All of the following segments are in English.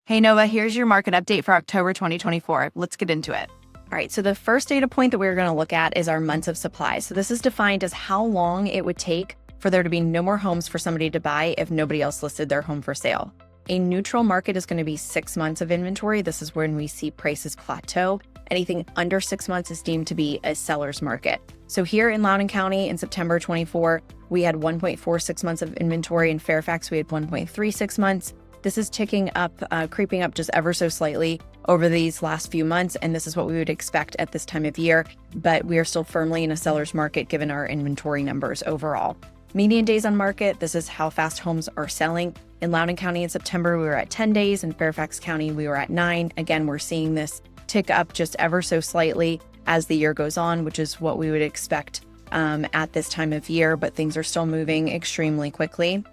Hey Nova, here's your market update for October 2024. Let's get into it. All right, so the first data point that we're going to look at is our months of supply. So this is defined as how long it would take for there to be no more homes for somebody to buy if nobody else listed their home for sale. A neutral market is going to be 6 months of inventory. This is when we see prices plateau. Anything under 6 months is deemed to be a seller's market. So here in Loudoun County in September 24, we had 1.46 months of inventory. In Fairfax, we had 1.36 months. This is ticking up, creeping up just ever so slightly over these last few months, and this is what we would expect at this time of year, but we are still firmly in a seller's market given our inventory numbers overall. Median days on market, this is how fast homes are selling. In Loudoun County in September, we were at 10 days. In Fairfax County, we were at 9. Again, we're seeing this tick up just ever so slightly as the year goes on, which is what we would expect at this time of year, but things are still moving extremely quickly.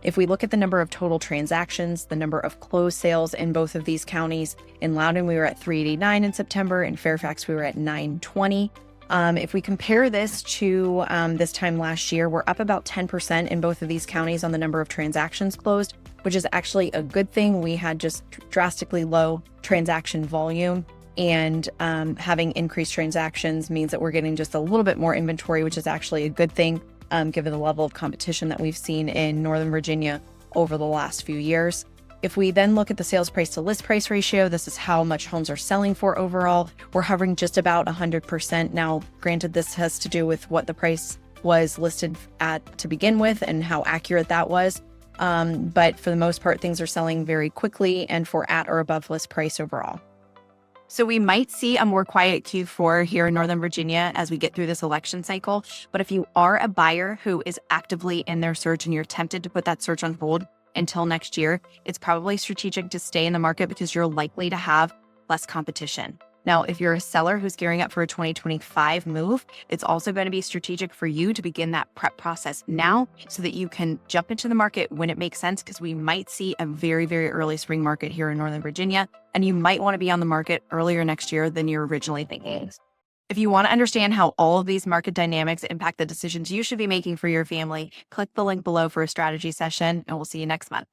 If we look at the number of total transactions, the number of closed sales in both of these counties, in Loudoun, we were at 389 in September. In Fairfax, we were at 920. If we compare this to this time last year, we're up about 10% in both of these counties on the number of transactions closed, which is actually a good thing. We had just drastically low transaction volume, and having increased transactions means that we're getting just a little bit more inventory, which is actually a good thing. Given the level of competition that we've seen in Northern Virginia over the last few years. If we then look at the sales price to list price ratio, this is how much homes are selling for overall. We're hovering just about 100%. Now, granted, this has to do with what the price was listed at to begin with and how accurate that was. But for the most part, things are selling very quickly and for at or above list price overall. So we might see a more quiet Q4 here in Northern Virginia as we get through this election cycle. But if you are a buyer who is actively in their search and you're tempted to put that search on hold until next year, it's probably strategic to stay in the market because you're likely to have less competition. Now, if you're a seller who's gearing up for a 2025 move, it's also going to be strategic for you to begin that prep process now so that you can jump into the market when it makes sense, because we might see a very, very early spring market here in Northern Virginia, and you might want to be on the market earlier next year than you're originally thinking. If you want to understand how all of these market dynamics impact the decisions you should be making for your family, click the link below for a strategy session, and we'll see you next month.